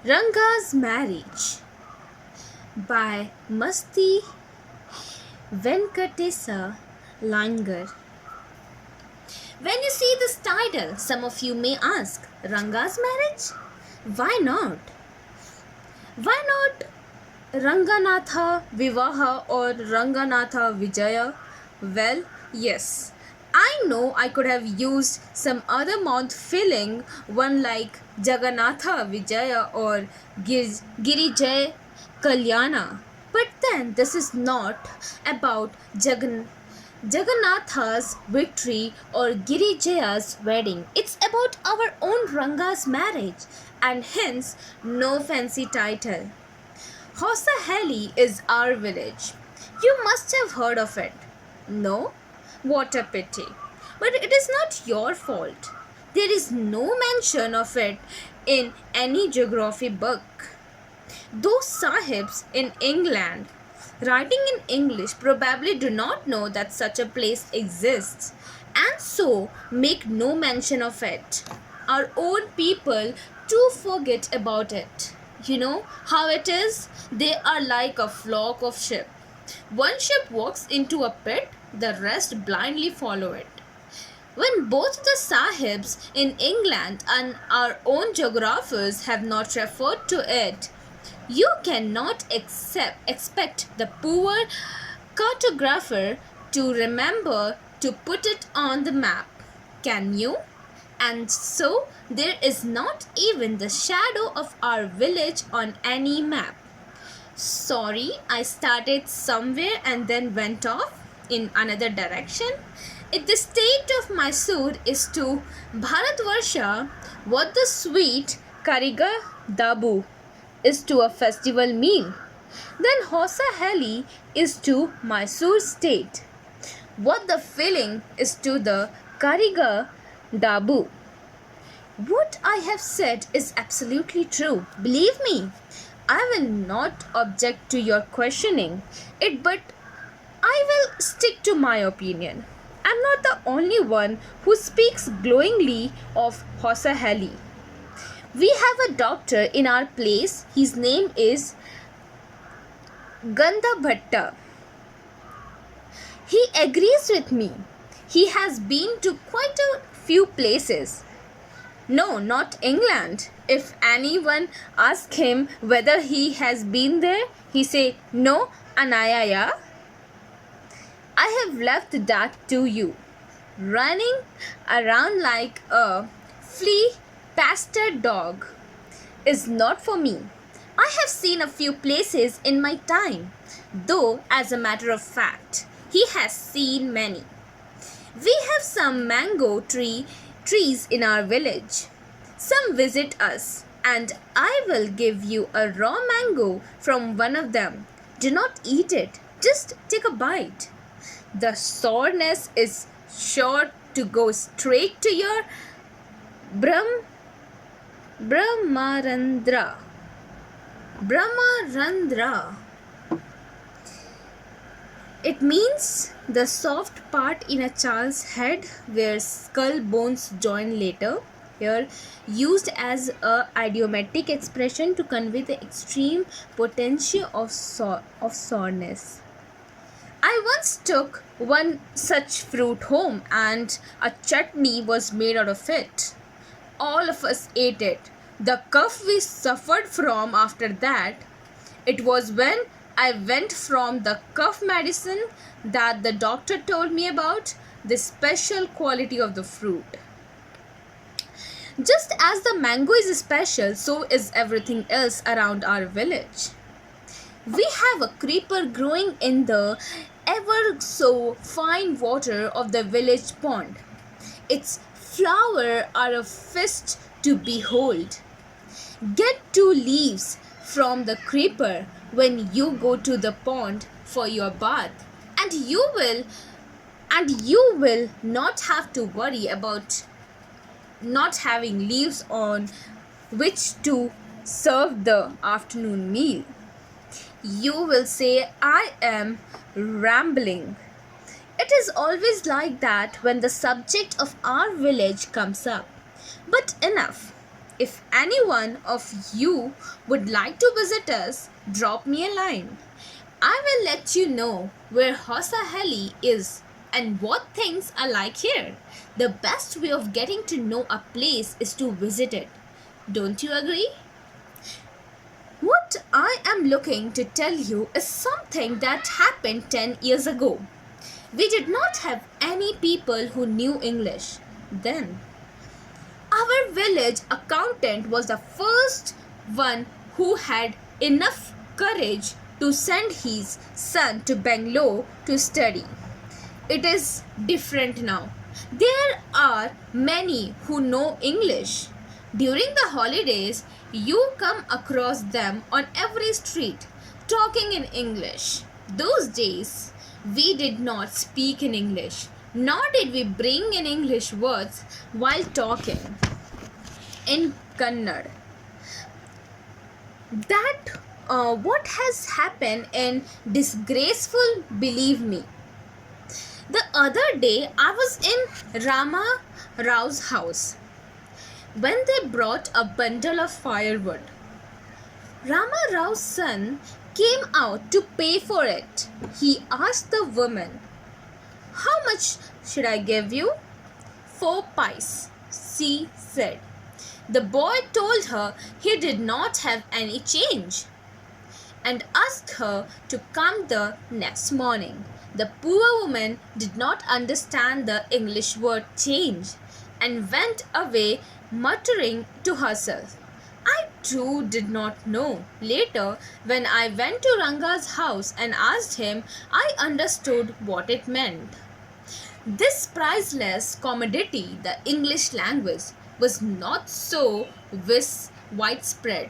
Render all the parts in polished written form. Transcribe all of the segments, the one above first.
Ranga's Marriage by Masti Venkatesa Langar. When you see this title, some of you may ask, Ranga's marriage? Why not? Why not Ranganatha Vivaha or Ranganatha Vijaya? Well, yes. I know I could have used some other mouth filling one like Jagannatha Vijaya or Girijay Kalyana. But then this is not about Jagannatha's victory or Girijaya's wedding. It's about our own Ranga's marriage and hence no fancy title. Hossahalli is our village. You must have heard of it. No? What a pity. But it is not your fault. There is no mention of it in any geography book. Those sahibs in England writing in English probably do not know that such a place exists and so make no mention of it. Our own people too forget about it. You know how it is? They are like a flock of sheep. One sheep walks into a pit, the rest blindly follow it. When both the sahibs in England and our own geographers have not referred to it, you cannot expect the poor cartographer to remember to put it on the map, can you? And so there is not even the shadow of our village on any map. Sorry, I started somewhere and then went off in another direction. If the state of Mysore is to Bharatvarsha what the sweet Kariga Dabu is to a festival meal, then Hossahalli is to Mysore state what the filling is to the Kariga Dabu. What I have said is absolutely true. Believe me, I will not object to your questioning it, but I will stick to my opinion. I'm not the only one who speaks glowingly of Hossahalli. We have a doctor in our place. His name is Ganda Bhatta. He agrees with me. He has been to quite a few places. No, not England. If anyone asks him whether he has been there, he say no, Anayaya. I have left that to you. Running around like a flea pastor dog is not for me. I have seen a few places in my time, though as a matter of fact, he has seen many. We have some mango trees in our village. Some visit us, and I will give you a raw mango from one of them. Do not eat it, just take a bite. The soreness is sure to go straight to your Brahmarandra. Brahmarandra. It means the soft part in a child's head where skull bones join later. Here, used as a idiomatic expression to convey the extreme potential of soreness. I once took one such fruit home and a chutney was made out of it. All of us ate it. The cough we suffered from after that, it was when I went from the cough medicine that the doctor told me about the special quality of the fruit. Just as the mango is special, so is everything else around our village. We have a creeper growing in the ever so fine water of the village pond. Its flowers are a feast to behold. Get 2 leaves from the creeper when you go to the pond for your bath, and you will not have to worry about not having leaves on which to serve the afternoon meal. You will say, I am rambling. It is always like that when the subject of our village comes up. But enough. If anyone of you would like to visit us, drop me a line. I will let you know where Hossahalli is and what things are like here. The best way of getting to know a place is to visit it. Don't you agree? What I am looking to tell you is something that happened 10 years ago. We did not have any people who knew English then. Our village accountant was the first one who had enough courage to send his son to Bangalore to study. It is different now. There are many who know English. During the holidays, you come across them on every street talking in English. Those days, we did not speak in English, nor did we bring in English words while talking in Kannada. That what has happened in disgraceful, believe me. The other day I was in Rama Rao's house when they brought a bundle of firewood. Rama Rao's son came out to pay for it. He asked the woman, "How much should I give you?" "4 pice," she said. The boy told her he did not have any change and asked her to come the next morning. The poor woman did not understand the English word change and went away muttering to herself. I too did not know. Later, when I went to Ranga's house and asked him, I understood what it meant. This priceless commodity, the English language, was not so widespread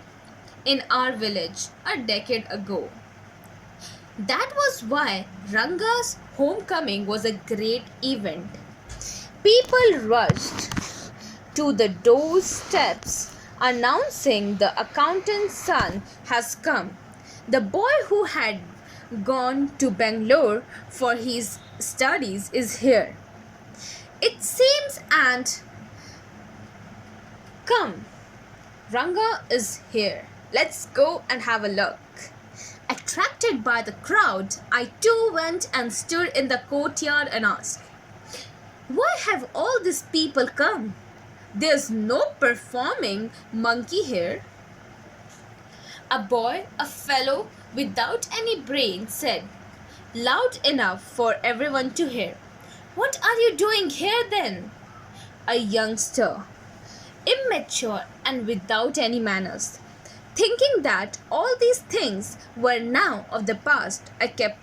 in our village a decade ago. That was why Ranga's homecoming was a great event. People rushed to the doorsteps announcing the accountant's son has come. The boy who had gone to Bangalore for his studies is here. It seems and come, Ranga is here. Let's go and have a look. Attracted by the crowd, I too went and stood in the courtyard and asked, "Why have all these people come? There's no performing monkey here." A boy, a fellow without any brain, said, loud enough for everyone to hear, "What are you doing here then?" A youngster, immature and without any manners. Thinking that all these things were now of the past, I kept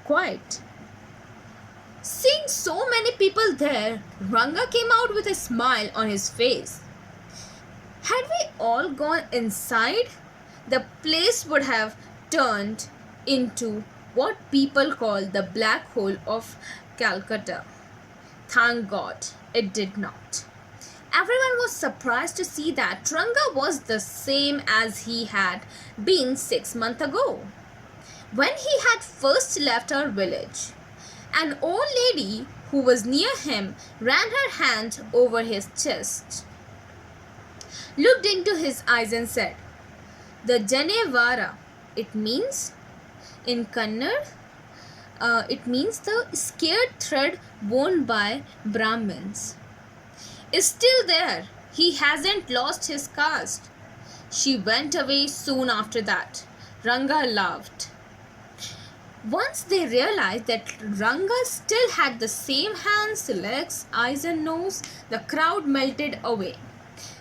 quiet. Seeing so many people there, Ranga came out with a smile on his face. Had we all gone inside, the place would have turned into what people call the black hole of Calcutta. Thank God it did not. Everyone was surprised to see that Ranga was the same as he had been 6 months ago, when he had first left our village. An old lady who was near him ran her hand over his chest, looked into his eyes and said, "The Janevara," it means in Kannada, it means the scared thread worn by Brahmins, is still there. He hasn't lost his caste. She went away soon after that. Ranga laughed. Once they realized that Ranga still had the same hands, legs, eyes and nose, the crowd melted away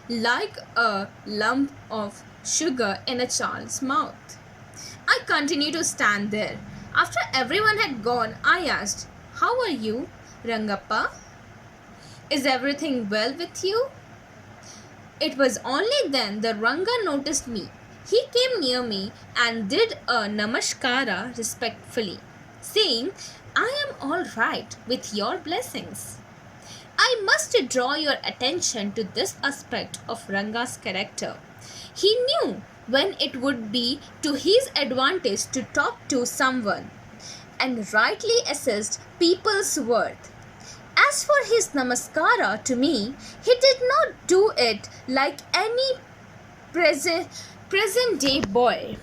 like a lump of sugar in a child's mouth. I continued to stand there. After everyone had gone, I asked, "How are you, Rangappa? Is everything well with you?" It was only then that Ranga noticed me. He came near me and did a namaskara respectfully, saying, "I am all right with your blessings." I must draw your attention to this aspect of Ranga's character. He knew when it would be to his advantage to talk to someone and rightly assessed people's worth. As for his namaskara to me, he did not do it like any present, present day boy.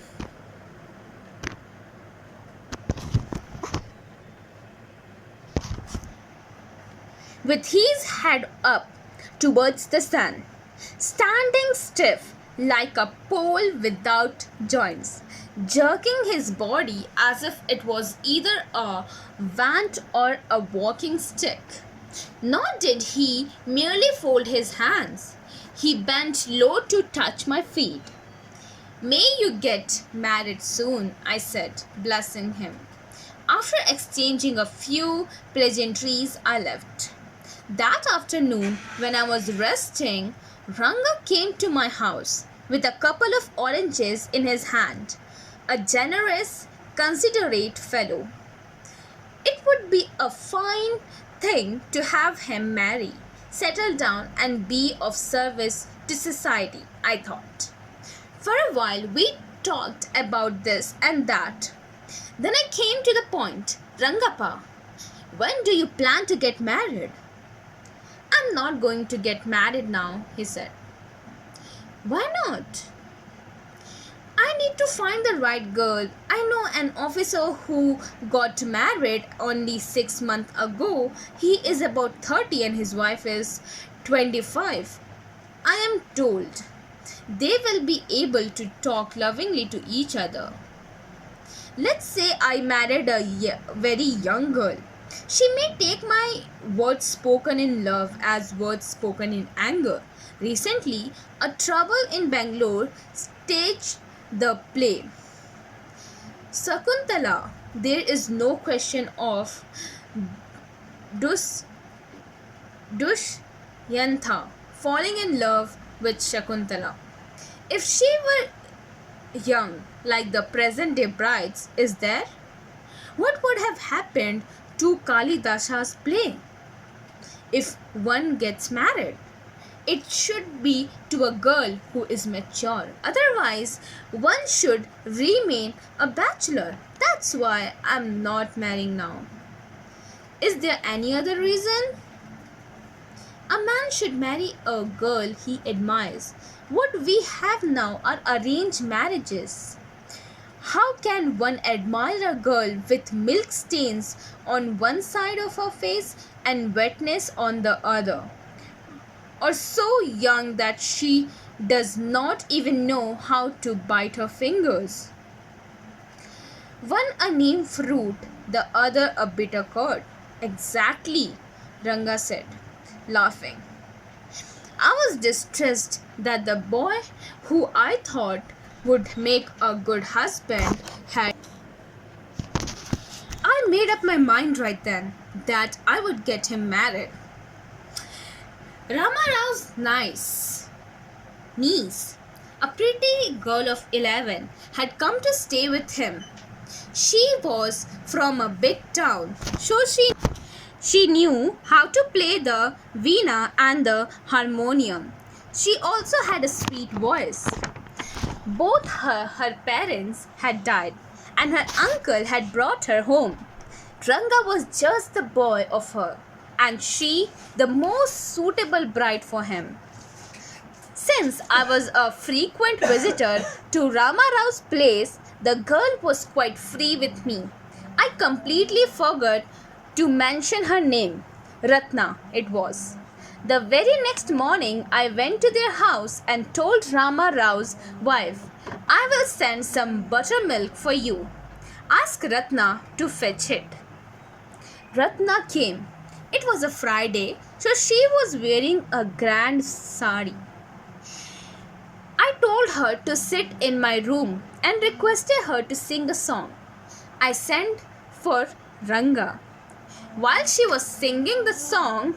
With his head up towards the sun, standing stiff like a pole without joints, jerking his body as if it was either a wand or a walking stick. Nor did he merely fold his hands. He bent low to touch my feet. May you get married soon, I said, blessing him. After exchanging a few pleasantries, I left. That afternoon, when I was resting, Ranga came to my house with a couple of oranges in his hand. A generous, considerate fellow. It would be a fine thing to have him marry, settle down, and be of service to society, I thought. For a while, we talked about this and that. Then I came to the point. Rangappa, when do you plan to get married? I'm not going to get married now, he said. Why not? I need to find the right girl. I know an officer who got married only 6 months ago. He is about 30 and his wife is 25. I am told they will be able to talk lovingly to each other. Let's say I married a very young girl. She may take my words spoken in love as words spoken in anger. Recently, a trouble in Bangalore staged the play Sakuntala. There is no question of Dushyanta falling in love with Shakuntala. If she were young, like the present day brides, is there? What would have happened to Kalidasa's play? If one gets married, it should be to a girl who is mature. Otherwise, one should remain a bachelor. That's why I'm not marrying now. Is there any other reason? A man should marry a girl he admires. What we have now are arranged marriages. How can one admire a girl with milk stains on one side of her face and wetness on the other? Or so young that she does not even know how to bite her fingers? One a neem fruit, the other a bitter curd. Exactly, Ranga said, laughing. I was distressed that the boy who I thought would make a good husband had. I made up my mind right then that I would get him married. Ramarau's niece, a pretty girl of 11, had come to stay with him. She was from a big town, so she knew how to play the veena and the harmonium. She also had a sweet voice. Both her parents had died, and her uncle had brought her home. Ranga was just the boy of her, and she the most suitable bride for him. Since I was a frequent visitor to Ramarau's place, the girl was quite free with me. I completely forgot to mention her name. Ratna, it was. The very next morning, I went to their house and told Rama Rao's wife, I will send some buttermilk for you. Ask Ratna to fetch it. Ratna came. It was a Friday, so she was wearing a grand sari. I told her to sit in my room and requested her to sing a song. I sent for Ranga. While she was singing the song,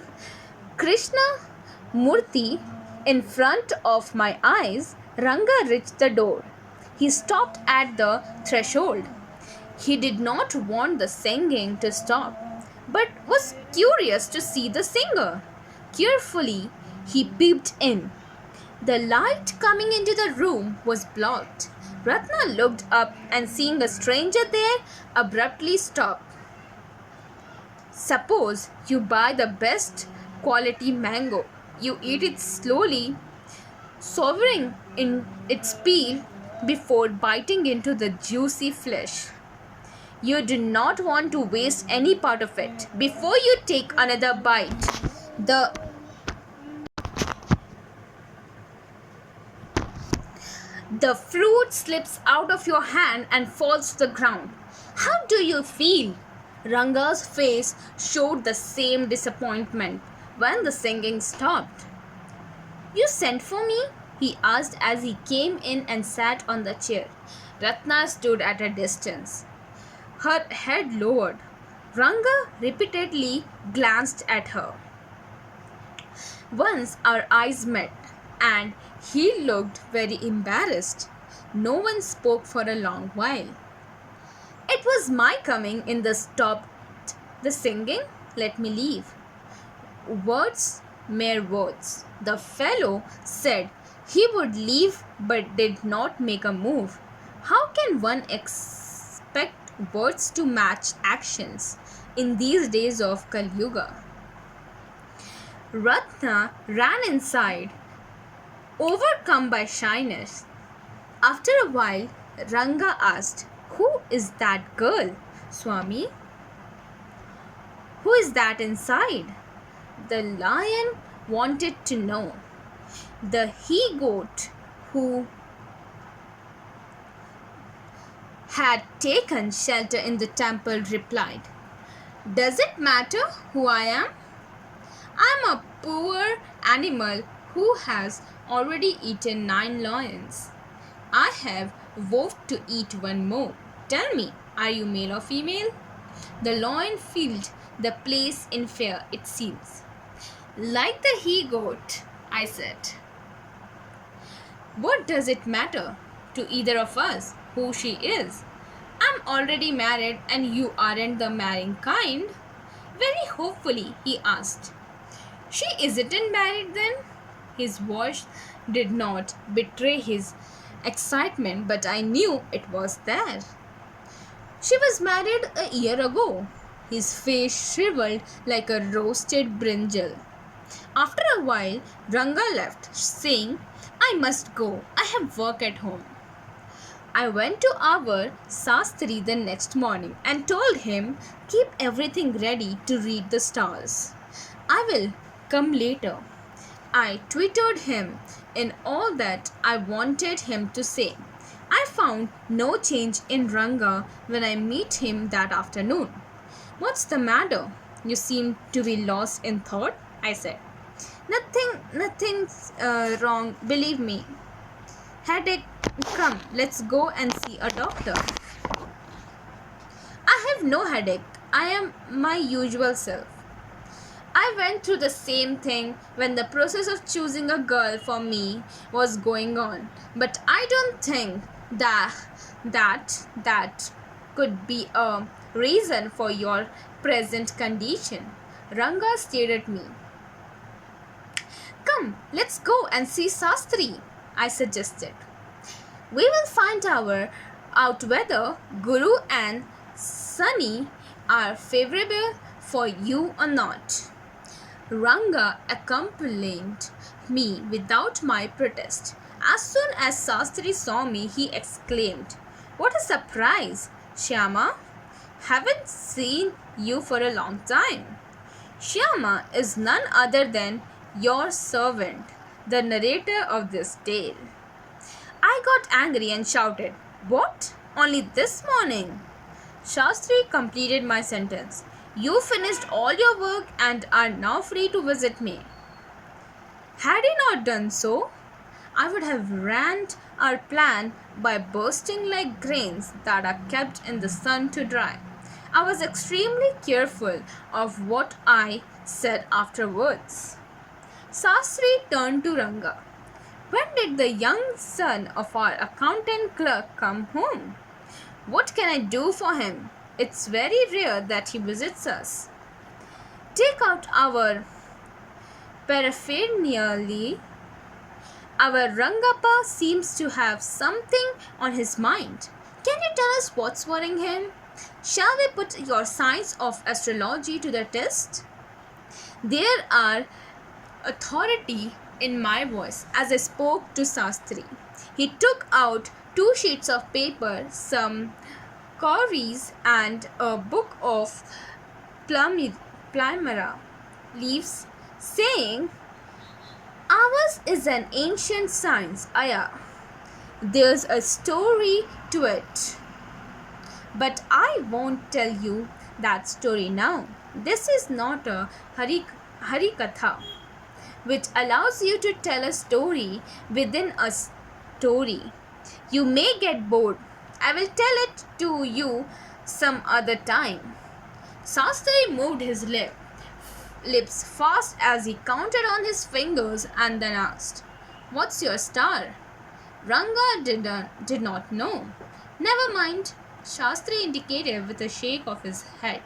Krishna Murthy, in front of my eyes, Ranga reached the door. He stopped at the threshold. He did not want the singing to stop, but was curious to see the singer. Carefully, he peeped in. The light coming into the room was blocked. Ratna looked up and seeing a stranger there, abruptly stopped. Suppose you buy the best quality mango. You eat it slowly, savoring in its peel before biting into the juicy flesh. You do not want to waste any part of it. Before you take another bite, the the fruit slips out of your hand and falls to the ground. How do you feel? Ranga's face showed the same disappointment when the singing stopped. You sent for me? He asked as he came in and sat on the chair. Ratna stood at a distance, her head lowered. Ranga repeatedly glanced at her. Once our eyes met, and he looked very embarrassed. No one spoke for a long while. It was my coming in that stopped the singing. Let me leave. Words, mere words. The fellow said he would leave but did not make a move. How can one expect words to match actions in these days of Kali Yuga? Ratna ran inside, overcome by shyness. After a while, Ranga asked, "Who is that girl, Swami? Who is that inside?" The lion wanted to know. The he-goat who had taken shelter in the temple replied, "Does it matter who I am? I'm a poor animal who has already eaten 9 lions. I have vowed to eat one more. Tell me, are you male or female?" The lion filled the place in fear, it seems. "Like the he-goat," I said. "What does it matter to either of us who she is? I'm already married and you aren't the marrying kind." Very hopefully, he asked, "She isn't married then?" His voice did not betray his excitement, but I knew it was there. "She was married a year ago." His face shriveled like a roasted brinjal. After a while, Ranga left, saying, "I must go. I have work at home." I went to our Sastri the next morning and told him, "Keep everything ready to read the stars. I will come later." I twittered him in all that I wanted him to say. I found no change in Ranga when I met him that afternoon. "What's the matter? You seem to be lost in thought," I said. Nothing's wrong, believe me. Headache, come, let's go and see a doctor." "I have no headache. I am my usual self." I went through the same thing when the process of choosing a girl for me was going on, but I don't think that could be a reason for your present condition. Ranga stared at me. "Come, let's go and see Sastri," I suggested. "We will find out whether Guru and Sunny are favorable for you or not." Ranga accompanied me without my protest. As soon as Sastri saw me, he exclaimed, "What a surprise, Shyama! Haven't seen you for a long time." Shyama is none other than your servant, the narrator of this tale. I got angry and shouted, "What? Only this morning?" Shastri completed my sentence. "You finished all your work and are now free to visit me." Had he not done so, I would have ruined our plan by bursting like grains that are kept in the sun to dry. I was extremely careful of what I said afterwards. Sastri turned to Ranga. "When did the young son of our accountant clerk come home? What can I do for him? It's very rare that he visits us. Take out our paraphernalia. Our Rangappa seems to have something on his mind. Can you tell us what's worrying him?" Shall we put your science of astrology to the test? There are authority in my voice as I spoke to Sastri. He took out 2 sheets of paper, some cowries, and a book of plumera leaves, saying, "Ours is an ancient science, Aya. There's a story to it. But I won't tell you that story now. This is not a Harikatha, which allows you to tell a story within a story. You may get bored. I will tell it to you some other time." Sastri moved his lips fast as he counted on his fingers and then asked, "What's your star?" Ranga did not know. "Never mind," Shastri indicated with a shake of his head.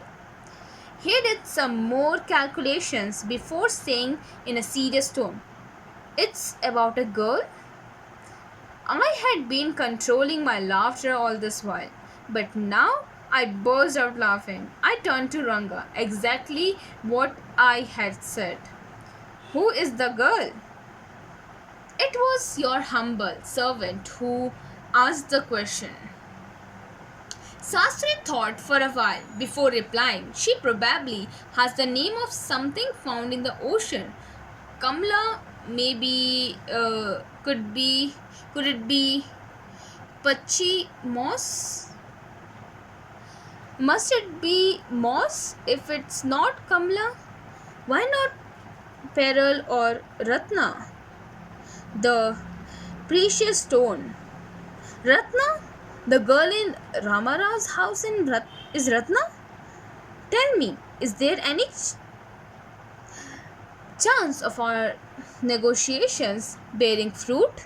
He did some more calculations before saying in a serious tone, "It's about a girl?" I had been controlling my laughter all this while, but now I burst out laughing. I turned to Ranga, exactly what I had said. "Who is the girl?" "It was your humble servant who asked the question." Sastri thought for a while before replying. "She probably has the name of something found in the ocean. Kamla, maybe, could it be Pachi Moss? Must it be Moss? If it's not Kamla, why not Pearl or Ratna? The precious stone. Ratna? The girl in Ramara's house is Ratna? Tell me, is there any chance of our negotiations bearing fruit?"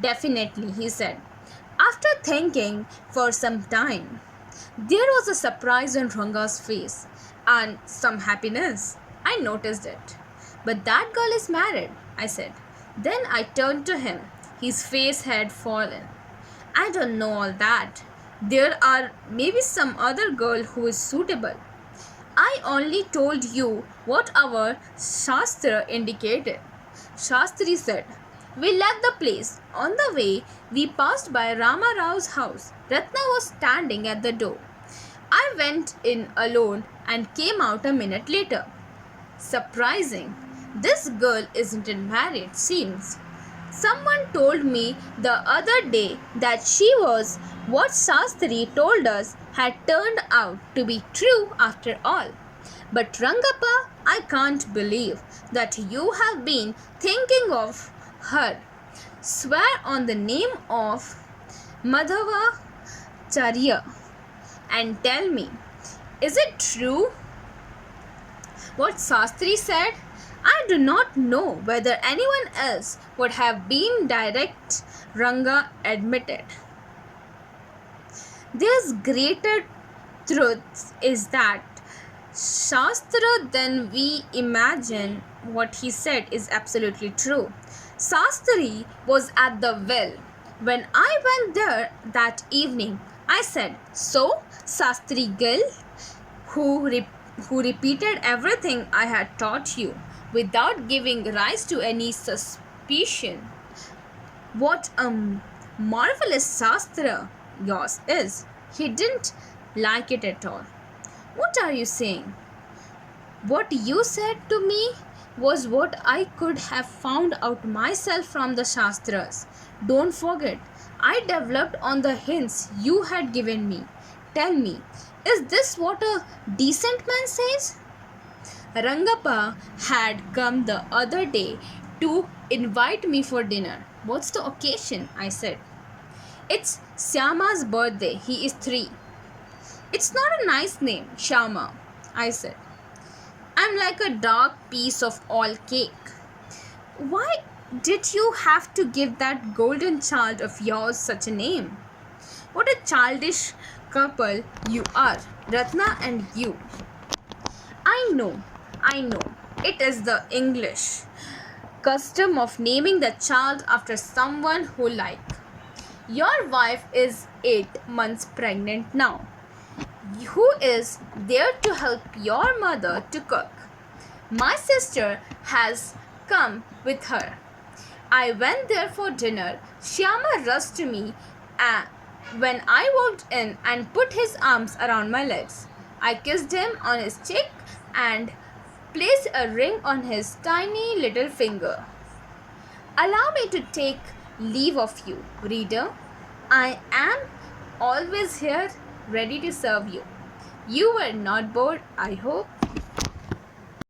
"Definitely," he said. After thinking for some time, there was a surprise on Ranga's face and some happiness. I noticed it. "But that girl is married," I said. Then I turned to him. His face had fallen. "I don't know all that. There are maybe some other girl who is suitable. I only told you what our Shastra indicated." Shastri said, "We left the place. On the way, we passed by Rama Rao's house. Ratna was standing at the door. I went in alone and came out a minute later. Surprising. This girl isn't married, seems. Someone told me the other day that she was what Shastri told us had turned out to be true after all. But Rangappa, I can't believe that you have been thinking of her. Swear on the name of Madhava Charya and tell me, is it true what Shastri said? I do not know whether anyone else would have been direct," Ranga admitted. "This greater truth is that Shastra than we imagine what he said is absolutely true. Shastri was at the well. When I went there that evening, I said, 'So, Shastri Gill, who repeated everything I had taught you without giving rise to any suspicion. What a marvelous Shastra yours is.' He didn't like it at all. 'What are you saying?' 'What you said to me was what I could have found out myself from the Shastras. Don't forget, I developed on the hints you had given me. Tell me, is this what a decent man says?' Rangappa had come the other day to invite me for dinner. 'What's the occasion?' I said. 'It's Syama's birthday. He is 3. It's not a nice name, Shyama,' I said. 'I'm like a dark piece of all cake.' 'Why did you have to give that golden child of yours such a name? What a childish couple you are, Ratna and you.' 'I know. It is the English custom of naming the child after someone who like. Your wife is 8 months pregnant now. who is there to help your mother to cook. My sister has come with her. I went there for dinner. Shyama rushed to me when I walked in and put his arms around my legs. I kissed him on his cheek and placed a ring on his tiny little finger. Allow me to take leave of you, reader. I am always here ready to serve you. You were not bored, I hope.